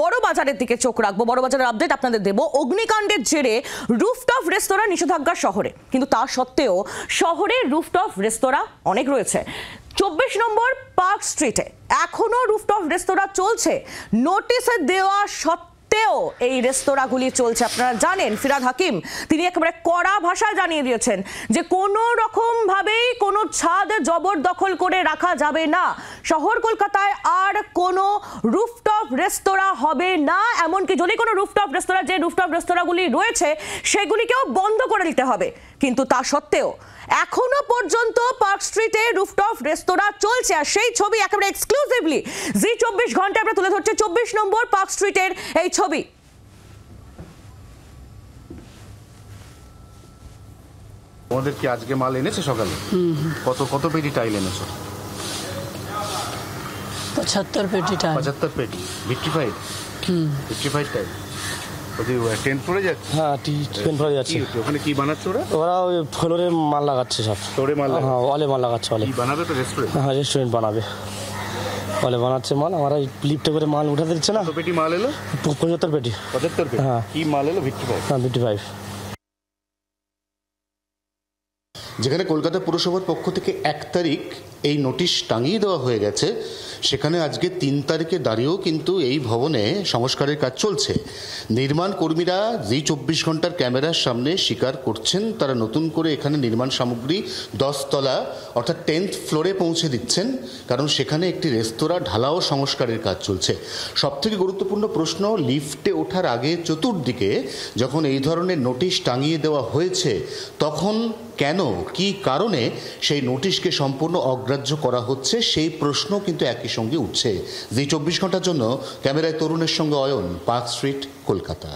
বড় বাজারের দিকে চোখ রাখবো। বড় বাজারের আপডেট আপনাদের দেব। অগ্নিকাণ্ডের জেরে রুফটপ রেস্তোরাঁ নিষেধাজ্ঞা শহরে, কিন্তু তা সত্ত্বেও শহরে রুফটপ রেস্তোরাঁ অনেক রয়েছে। 24 নম্বর পার্ক স্ট্রিটে এখনো রুফটপ রেস্তোরাঁ চলছে। নোটিশে দেওয়া সত্ত্বেও এই রেস্তোরাঁগুলি চলছে। আপনারা জানেন ফিরহাদ হাকিম তিনি একেবারে কড়া ভাষায় জানিয়ে দিয়েছেন যে কোনো রকম ভাবেই কোনো ছাদ জবরদখল করে রাখা যাবে না। শহর কলকাতায় আর কোনো রুফটপ রেস্তোরাঁ হবে না, এমনকি যদি কোনো রুফটপ রেস্তোরাঁ, যে রুফটপ রেস্তোরাঁগুলি রয়েছে সেগুলিকেও বন্ধ করে দিতে হবে। কিন্তু তা সত্ত্বেও এখনো পর্যন্ত পার্ক স্ট্রিটে রুফটপ রেস্তোরাঁ চলছে। আর সেই ছবি একেবারে এক্সক্লুসিভলি জি 24 ঘন্টায় আমরা তুলে ধরছি 24 নম্বর পার্ক স্ট্রিটের এই ছবি। আমাদের কি আজকে মাল এনেছে সকালে? কত পেটি টাইল এনেছো? 75 পেটি টাইল। 75 পেটি ভিট্রিফাইড? 55 টাইল। ওই 10 ফ্লোরে যাচ্ছে? হ্যাঁ 10 ফ্লোরে যাচ্ছে। ওখানে কি বানাচ্ছে ওরা? ওরা ওই ফ্লোরে মাল লাগাচ্ছে সব। ফ্লোরে মাল? হ্যাঁ ওয়ালে মাল লাগাচ্ছে। ওয়ালে কি বানাবে? তো রেস্টুরেন্ট? হ্যাঁ রেস্টুরেন্ট বানাবে। ওয়ালে বানাচ্ছে মাল। আমরা লিফটে করে মাল উঠাতে দিচ্ছে না। কত পেটি মাল এলো? 75 পেটি। 75 পেটি? হ্যাঁ। কি মাল এলো? ভিট্রিফাইড? হ্যাঁ ভিট্রিফাইড। যেখানে কলকাতা পুরসভার পক্ষ থেকে 1 তারিখ এই নোটিশ টাঙিয়ে দেওয়া হয়ে গেছে, সেখানে আজকে 3 তারিখে দাঁড়িয়েও কিন্তু এই ভবনে সংস্কারের কাজ চলছে। নির্মাণ কর্মীরা জি 24 ঘন্টার ক্যামেরার সামনে স্বীকার করছেন তারা নতুন করে এখানে নির্মাণ সামগ্রী 10 তলা অর্থাৎ 10th ফ্লোরে পৌঁছে দিচ্ছেন, কারণ সেখানে একটি রেস্তোরাঁ ঢালাও সংস্কারের কাজ চলছে। সবথেকে গুরুত্বপূর্ণ প্রশ্ন, লিফটে ওঠার আগে চতুর্দিকে যখন এই ধরনের নোটিশ টাঙিয়ে দেওয়া হয়েছে তখন কেন, কি কারণে সেই নোটিশকে সম্পূর্ণ অগ্রাহ্য করা হচ্ছে, সেই প্রশ্ন কিন্তু একই সঙ্গে উঠছে। জি 24 ঘন্টার জন্য ক্যামেরায় তরুণের সঙ্গে অয়ন, পার্ক স্ট্রিট, কলকাতা।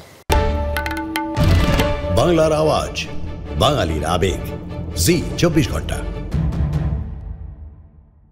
বাংলার আওয়াজ, বাঙালির আবেগ, জি 24 ঘন্টা।